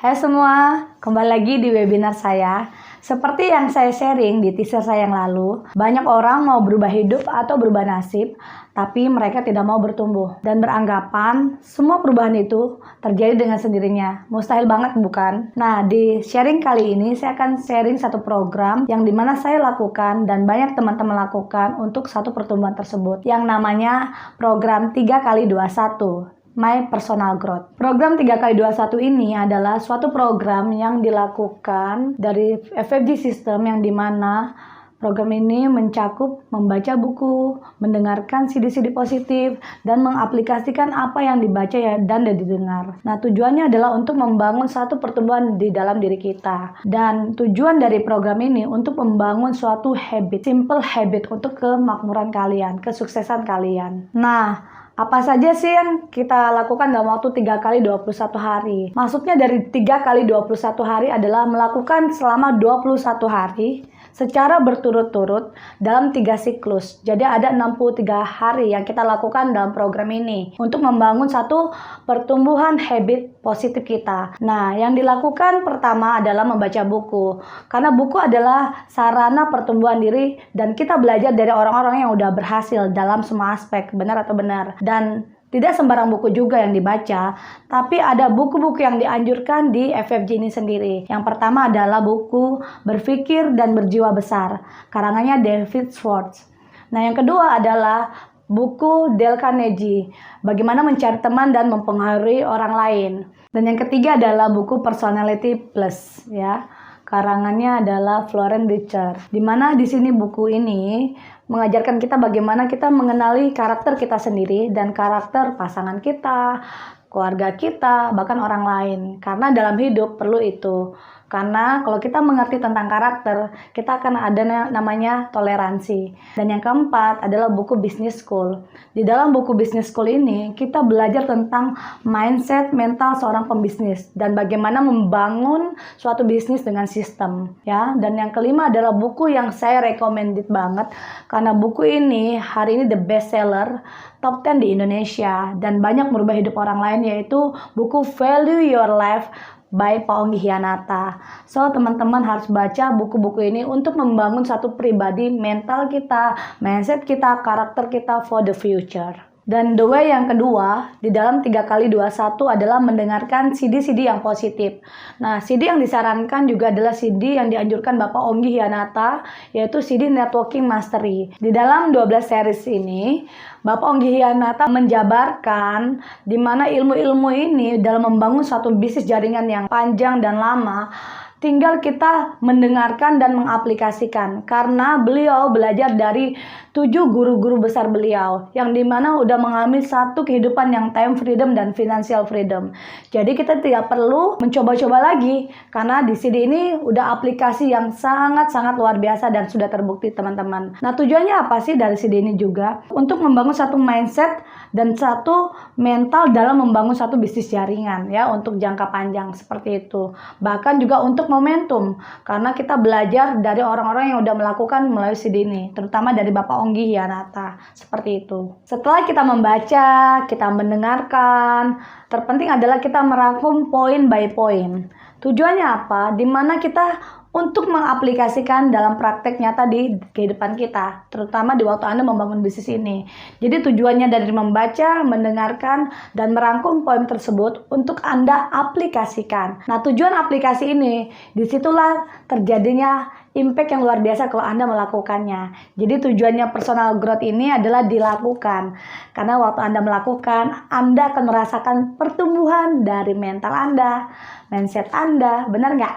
Hai semua, kembali lagi di webinar saya. Seperti yang saya sharing di teaser saya yang lalu, banyak orang mau berubah hidup atau berubah nasib, tapi mereka tidak mau bertumbuh dan beranggapan semua perubahan itu terjadi dengan sendirinya. Mustahil banget, bukan? Nah, di sharing kali ini saya akan sharing satu program yang dimana saya lakukan dan banyak teman-teman lakukan untuk satu pertumbuhan tersebut, yang namanya program 3x21. My Personal Growth. Program 3x21 ini adalah suatu program yang dilakukan dari FFG System, yang dimana program ini mencakup membaca buku, mendengarkan CD-CD positif, dan mengaplikasikan apa yang dibaca dan didengar. Nah, tujuannya adalah untuk membangun satu pertumbuhan di dalam diri kita. Dan tujuan dari program ini untuk membangun suatu habit, simple habit untuk kemakmuran kalian, kesuksesan kalian. Nah, apa saja sih yang kita lakukan dalam waktu 3x21 hari? Maksudnya dari 3x21 hari adalah melakukan selama 21 hari secara berturut-turut dalam 3 siklus. Jadi ada 63 hari yang kita lakukan dalam program ini untuk membangun satu pertumbuhan habit positif kita. Nah, yang dilakukan pertama adalah membaca buku. Karena buku adalah sarana pertumbuhan diri dan kita belajar dari orang-orang yang udah berhasil dalam semua aspek, benar atau benar. Dan tidak sembarang buku juga yang dibaca, tapi ada buku-buku yang dianjurkan di FFG ini sendiri. Yang pertama adalah buku Berpikir dan Berjiwa Besar, karangannya David Schwartz. Nah, yang kedua adalah buku Dale Carnegie, Bagaimana Mencari Teman dan Mempengaruhi Orang Lain. Dan yang ketiga adalah buku Personality Plus, ya. Karangannya adalah Florence Richer. Dimana di sini buku ini mengajarkan kita bagaimana kita mengenali karakter kita sendiri dan karakter pasangan kita, keluarga kita, bahkan orang lain. Karena dalam hidup perlu itu. Karena kalau kita mengerti tentang karakter, kita akan ada namanya toleransi. Dan yang keempat adalah buku Business School. Di dalam buku Business School ini, kita belajar tentang mindset mental seorang pembisnis dan bagaimana membangun suatu bisnis dengan sistem, ya. Dan yang kelima adalah buku yang saya recommended banget, karena buku ini hari ini the best seller top 10 di Indonesia dan banyak merubah hidup orang lain, yaitu buku Value Your Life by Pak Onggi Hianata. So, teman-teman harus baca buku-buku ini untuk membangun satu pribadi, mental kita, mindset kita, karakter kita for the future. Dan the way yang kedua di dalam 3x21 adalah mendengarkan CD-CD yang positif. Nah, CD yang disarankan juga adalah CD yang dianjurkan Bapak Onggi Hianata, yaitu CD Networking Mastery. Di dalam 12 series ini, Bapak Onggi Hianata menjabarkan di mana ilmu-ilmu ini dalam membangun suatu bisnis jaringan yang panjang dan lama, tinggal kita mendengarkan dan mengaplikasikan. Karena beliau belajar dari 7 guru-guru besar beliau, yang dimana udah mengalami satu kehidupan yang time freedom dan financial freedom. Jadi kita tidak perlu mencoba-coba lagi, karena di CD ini udah aplikasi yang sangat-sangat luar biasa dan sudah terbukti, teman-teman. Nah, tujuannya apa sih dari CD ini juga? Untuk membangun satu mindset dan satu mental dalam membangun satu bisnis jaringan, ya, untuk jangka panjang seperti itu. Bahkan juga untuk momentum, karena kita belajar dari orang-orang yang udah melakukan melalui CD ini, terutama dari Bapak Onggi Hianata, seperti itu. Setelah kita membaca, kita mendengarkan, terpenting adalah kita merangkum poin by poin. Tujuannya apa? Dimana kita untuk mengaplikasikan dalam praktek nyata di kehidupan kita, terutama di waktu Anda membangun bisnis ini. Jadi tujuannya dari membaca, mendengarkan, dan merangkum poin tersebut untuk Anda aplikasikan. Nah, tujuan aplikasi ini, disitulah terjadinya impact yang luar biasa kalau Anda melakukannya. Jadi tujuannya personal growth ini adalah dilakukan. Karena waktu Anda melakukan, Anda akan merasakan pertumbuhan dari mental Anda, mindset Anda, benar nggak?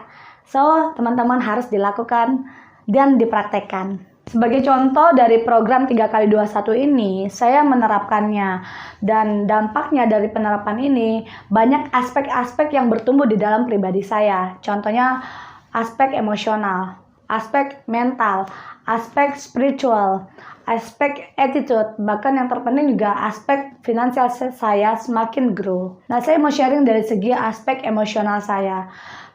So, teman-teman harus dilakukan dan dipraktekkan. Sebagai contoh dari program 3x21 ini, saya menerapkannya. Dan dampaknya dari penerapan ini, banyak aspek-aspek yang bertumbuh di dalam pribadi saya. Contohnya, aspek emosional, aspek mental, aspek spiritual, aspek attitude, bahkan yang terpenting juga aspek finansial saya semakin grow. Nah, saya mau sharing dari segi aspek emosional saya.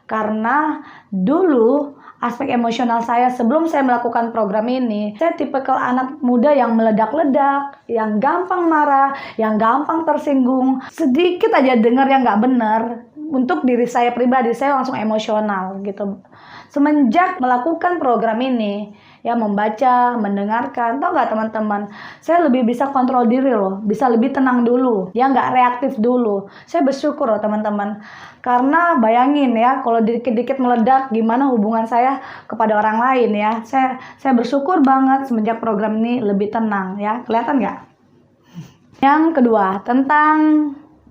Karena dulu aspek emosional saya sebelum saya melakukan program ini, saya tipikal anak muda yang meledak-ledak, yang gampang marah, yang gampang tersinggung, sedikit aja dengar yang nggak benar, untuk diri saya pribadi, saya langsung emosional gitu. Semenjak melakukan program ini, ya membaca, mendengarkan, tau nggak teman-teman, saya lebih bisa kontrol diri loh, bisa lebih tenang dulu, ya nggak reaktif dulu. Saya bersyukur loh teman-teman, karena bayangin ya, kalau dikit-dikit meledak, gimana hubungan saya kepada orang lain ya. Saya bersyukur banget semenjak program ini lebih tenang ya, kelihatan nggak? Yang kedua, tentang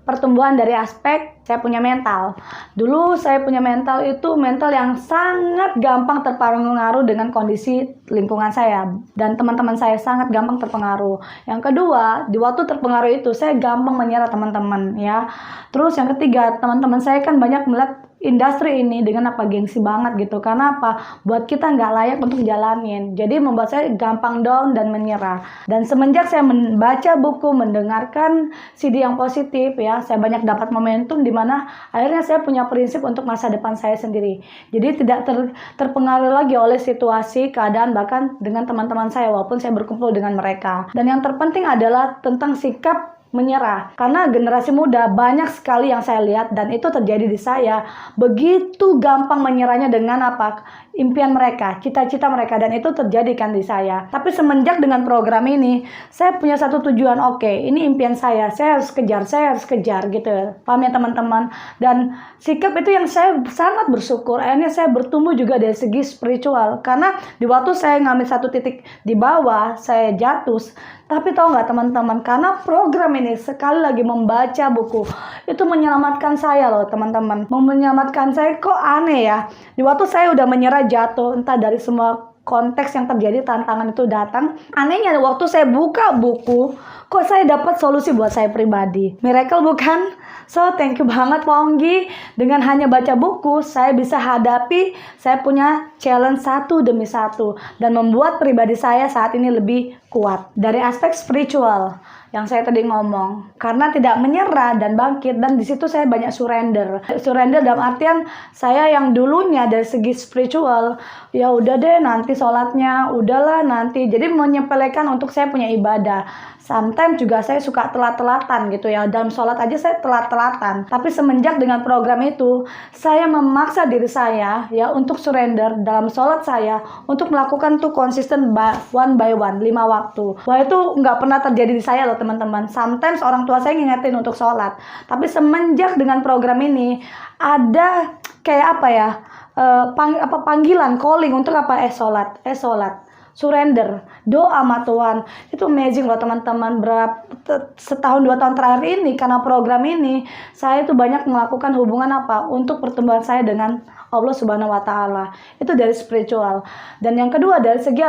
pertumbuhan dari aspek saya punya mental. Dulu saya punya mental itu mental yang sangat gampang terpengaruh dengan kondisi lingkungan saya. Dan teman-teman saya sangat gampang terpengaruh. Yang kedua, di waktu terpengaruh itu saya gampang menyerah teman-teman ya. Terus yang ketiga, teman-teman saya kan banyak melihat industri ini dengan gengsi banget gitu. Karena apa? Buat kita nggak layak untuk jalanin. Jadi membuat saya gampang down dan menyerah. Dan semenjak saya membaca buku, mendengarkan CD yang positif ya, saya banyak dapat momentum di mana akhirnya saya punya prinsip untuk masa depan saya sendiri. Jadi tidak terpengaruh lagi oleh situasi, keadaan, bahkan dengan teman-teman saya walaupun saya berkumpul dengan mereka. Dan yang terpenting adalah tentang sikap menyerah, karena generasi muda banyak sekali yang saya lihat dan itu terjadi di saya, begitu gampang menyerahnya dengan impian mereka, cita-cita mereka, dan itu terjadi kan di saya. Tapi semenjak dengan program ini, saya punya satu tujuan, oke, ini impian saya harus kejar gitu, paham ya teman-teman? Dan sikap itu yang saya sangat bersyukur, akhirnya saya bertumbuh juga dari segi spiritual, karena di waktu saya ngambil satu titik di bawah, saya jatuh. Tapi tahu nggak teman-teman, karena program ini sekali lagi membaca buku itu menyelamatkan saya loh teman-teman. Menyelamatkan saya, kok aneh ya. Di waktu saya udah menyerah, jatuh, entah dari semua konteks yang terjadi, tantangan itu datang. Anehnya waktu saya buka buku, kok saya dapat solusi buat saya pribadi. Miracle bukan? So thank you banget Pak Onggi. Dengan hanya baca buku, saya bisa hadapi, saya punya challenge satu demi satu. Dan membuat pribadi saya saat ini lebih kuat. Dari aspek spiritual yang saya tadi ngomong, karena tidak menyerah dan bangkit, dan di situ saya banyak surrender dalam artian saya yang dulunya dari segi spiritual, ya udah deh nanti sholatnya, udahlah nanti, jadi menyepelekan untuk saya punya ibadah. Sometimes juga saya suka telat-telatan gitu ya, dalam sholat aja saya telat-telatan. Tapi semenjak dengan program itu, saya memaksa diri saya ya untuk surrender dalam sholat saya, untuk melakukan tuh konsisten one by one, 5 waktu. Wah, itu nggak pernah terjadi di saya loh teman-teman. Sometimes orang tua saya ngingetin untuk sholat, tapi semenjak dengan program ini ada kayak panggilan, calling untuk sholat, surrender, doa sama Tuhan. Itu amazing loh teman-teman. Setahun 2 tahun terakhir ini, karena program ini, saya tuh banyak melakukan hubungan untuk pertumbuhan saya dengan Allah Subhanahu wa Ta'ala. Itu dari spiritual. Dan yang kedua dari segi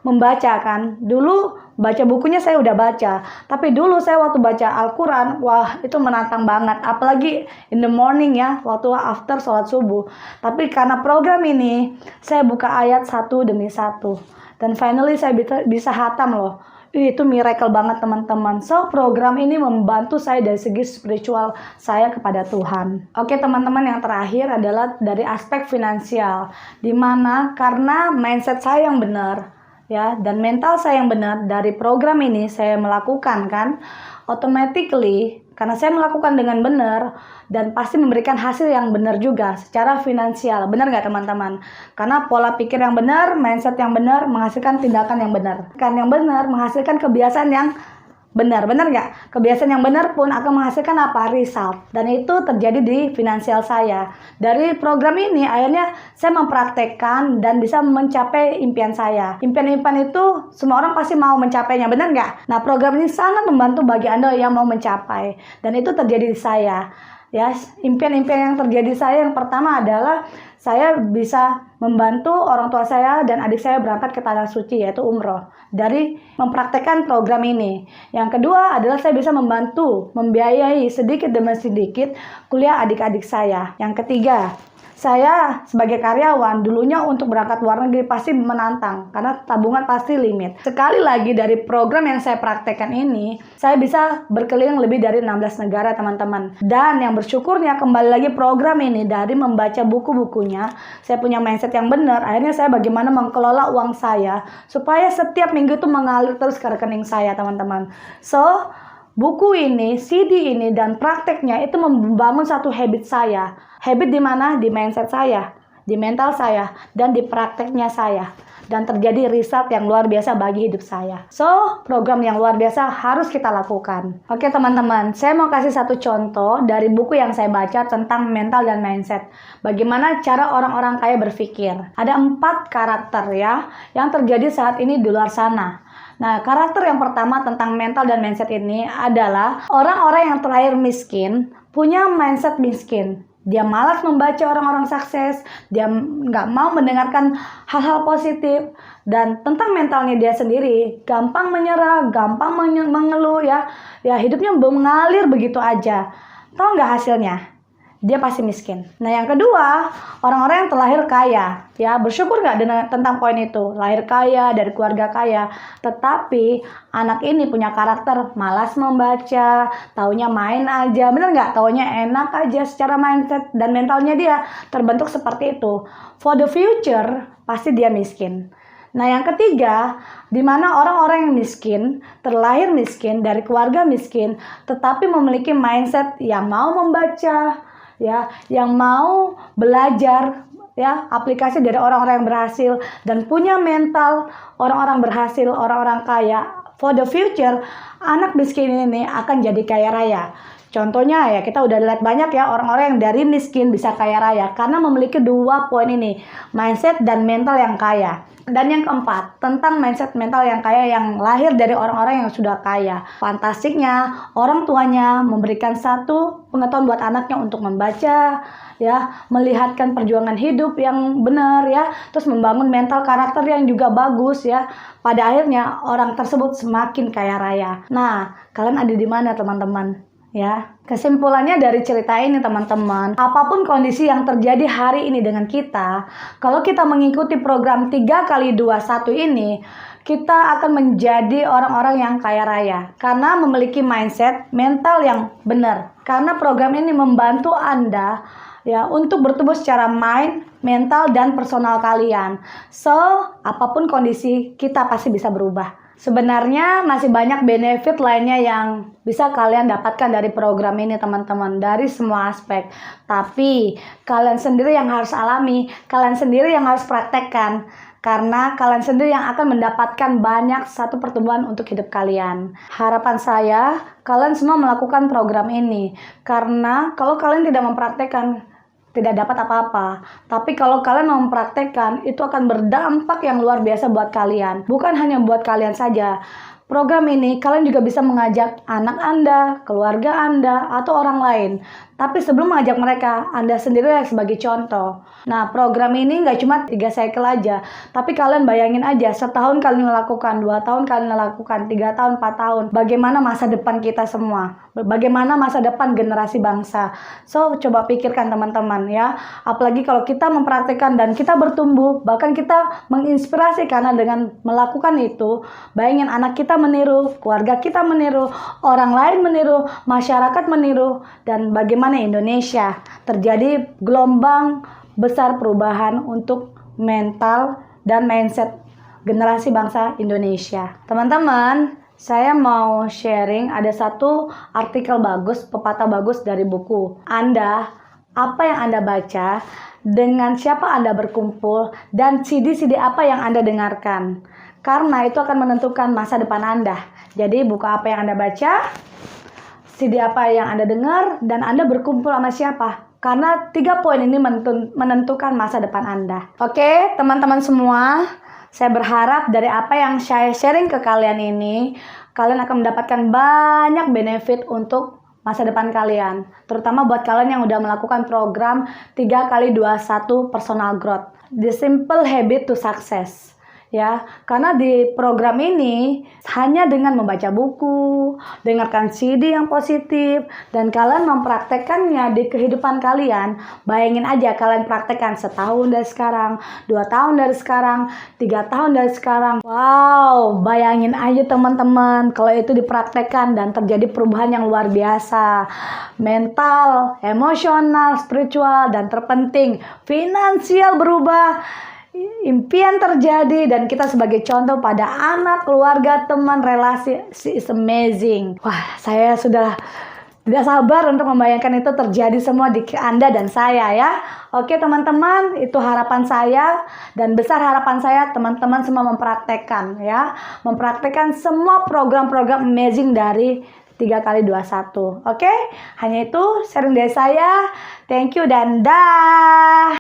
membaca kan. Dulu baca bukunya saya udah baca, tapi dulu saya waktu baca Al-Quran, wah itu menantang banget, apalagi in the morning ya, waktu after sholat subuh. Tapi karena program ini, saya buka ayat satu demi satu, dan finally saya bisa hatam loh. Itu miracle banget teman-teman. So program ini membantu saya dari segi spiritual saya kepada Tuhan. Oke teman-teman, yang terakhir adalah dari aspek finansial, dimana karena mindset saya yang benar ya, dan mental saya yang benar, dari program ini saya melakukan kan, automatically karena saya melakukan dengan benar dan pasti memberikan hasil yang benar juga secara finansial. Benar nggak teman-teman? Karena pola pikir yang benar, mindset yang benar menghasilkan tindakan yang benar. Kan yang benar menghasilkan kebiasaan yang benar. Benar nggak? Kebiasaan yang benar pun akan menghasilkan result. Dan itu terjadi di finansial saya. Dari program ini akhirnya saya mempraktekkan dan bisa mencapai impian saya. Impian-impian itu semua orang pasti mau mencapainya, benar nggak? Nah, program ini sangat membantu bagi Anda yang mau mencapai. Dan itu terjadi di saya. Ya, impian-impian yang terjadi saya yang pertama adalah saya bisa membantu orang tua saya dan adik saya berangkat ke Tanah Suci, yaitu umroh, dari mempraktekkan program ini. Yang kedua adalah saya bisa membantu membiayai sedikit demi sedikit kuliah adik-adik saya. Yang ketiga, saya sebagai karyawan dulunya untuk berangkat luar negeri pasti menantang karena tabungan pasti limit. Sekali lagi dari program yang saya praktekkan ini, saya bisa berkeliling lebih dari 16 negara teman-teman. Dan yang bersyukurnya kembali lagi program ini dari membaca buku-bukunya, saya punya mindset yang benar. Akhirnya saya bagaimana mengelola uang saya supaya setiap minggu itu mengalir terus ke rekening saya teman-teman. So buku ini, CD ini, dan prakteknya itu membangun satu habit saya. Habit di mana? Di mindset saya, di mental saya, dan di prakteknya saya. Dan terjadi result yang luar biasa bagi hidup saya. So, program yang luar biasa harus kita lakukan. Oke teman-teman, saya mau kasih satu contoh dari buku yang saya baca tentang mental dan mindset. Bagaimana cara orang-orang kaya berpikir. Ada 4 karakter ya, yang terjadi saat ini di luar sana. Nah, karakter yang pertama tentang mental dan mindset ini adalah orang-orang yang terlahir miskin, punya mindset miskin. Dia malas membaca orang-orang sukses, dia nggak mau mendengarkan hal-hal positif, dan tentang mentalnya dia sendiri, gampang menyerah, gampang mengeluh ya hidupnya mengalir begitu aja. Tahu nggak hasilnya? Dia pasti miskin. Nah yang kedua, orang-orang yang terlahir kaya, ya bersyukur nggak tentang poin itu, lahir kaya dari keluarga kaya, tetapi anak ini punya karakter malas membaca, taunya main aja, bener nggak? Taunya enak aja, secara mindset dan mentalnya dia terbentuk seperti itu. For the future, pasti dia miskin. Nah yang ketiga, di mana orang-orang yang miskin, terlahir miskin dari keluarga miskin, tetapi memiliki mindset yang mau membaca, ya, yang mau belajar ya, aplikasi dari orang-orang yang berhasil dan punya mental orang-orang berhasil, orang-orang kaya. For the future, anak miskin ini akan jadi kaya raya. Contohnya ya, kita udah lihat banyak ya orang-orang yang dari miskin bisa kaya raya karena memiliki 2 poin ini, mindset dan mental yang kaya. Dan yang keempat, tentang mindset mental yang kaya yang lahir dari orang-orang yang sudah kaya. Fantastiknya, orang tuanya memberikan satu pengetahuan buat anaknya untuk membaca, ya, melihatkan perjuangan hidup yang benar, ya, terus membangun mental karakter yang juga bagus, ya. Pada akhirnya orang tersebut semakin kaya raya. Nah, kalian ada di mana teman-teman? Ya, kesimpulannya dari cerita ini teman-teman, apapun kondisi yang terjadi hari ini dengan kita, kalau kita mengikuti program 3x21 ini, kita akan menjadi orang-orang yang kaya raya karena memiliki mindset mental yang benar. Karena program ini membantu Anda ya untuk bertumbuh secara mind, mental, dan personal kalian. So, apapun kondisi, kita pasti bisa berubah. Sebenarnya masih banyak benefit lainnya yang bisa kalian dapatkan dari program ini teman-teman, dari semua aspek. Tapi kalian sendiri yang harus alami, kalian sendiri yang harus praktekkan. Karena kalian sendiri yang akan mendapatkan banyak satu pertumbuhan untuk hidup kalian. Harapan saya, kalian semua melakukan program ini. Karena kalau kalian tidak mempraktekkan, tidak dapat apa-apa. Tapi kalau kalian mempraktekkan, itu akan berdampak yang luar biasa buat kalian. Bukan hanya buat kalian saja. Program ini kalian juga bisa mengajak anak Anda, keluarga Anda, atau orang lain. Tapi sebelum mengajak mereka, Anda sendiri sebagai contoh. Nah, program ini nggak cuma 3 cycle aja. Tapi kalian bayangin aja, setahun kalian melakukan, 2 tahun kalian melakukan, 3 tahun, 4 tahun. Bagaimana masa depan kita semua? Bagaimana masa depan generasi bangsa? So, coba pikirkan teman-teman ya. Apalagi kalau kita mempraktikkan dan kita bertumbuh, bahkan kita menginspirasi karena dengan melakukan itu, bayangin anak kita meniru, keluarga kita meniru, orang lain meniru, masyarakat meniru, dan bagaimana Indonesia terjadi gelombang besar perubahan untuk mental dan mindset generasi bangsa Indonesia. Teman-teman, saya mau sharing ada satu artikel bagus, pepatah bagus dari buku. Anda, apa yang Anda baca, dengan siapa Anda berkumpul, dan CD-CD apa yang Anda dengarkan. Karena itu akan menentukan masa depan Anda. Jadi buku apa yang Anda baca, CD apa yang Anda dengar, dan Anda berkumpul sama siapa. Karena 3 poin ini menentukan masa depan Anda. Oke, teman-teman semua, saya berharap dari apa yang saya sharing ke kalian ini, kalian akan mendapatkan banyak benefit untuk masa depan kalian. Terutama buat kalian yang udah melakukan program 3x21 personal growth. The simple habit to success. Ya, karena di program ini hanya dengan membaca buku, dengarkan CD yang positif, dan kalian mempraktekannya di kehidupan kalian. Bayangin aja kalian praktekkan setahun dari sekarang, 2 tahun dari sekarang, 3 tahun dari sekarang. Wow, bayangin aja teman-teman kalau itu dipraktekkan dan terjadi perubahan yang luar biasa. Mental, emosional, spiritual, dan terpenting finansial berubah. impian terjadi dan kita sebagai contoh pada anak, keluarga, teman, relasi, is amazing. Wah, saya sudah tidak sabar untuk membayangkan itu terjadi semua di Anda dan saya ya. Oke teman-teman, itu harapan saya dan besar harapan saya teman-teman semua mempraktekkan ya. Mempraktekkan semua program-program amazing dari 3x21. Oke, hanya itu sharing dari saya. Thank you dan dah.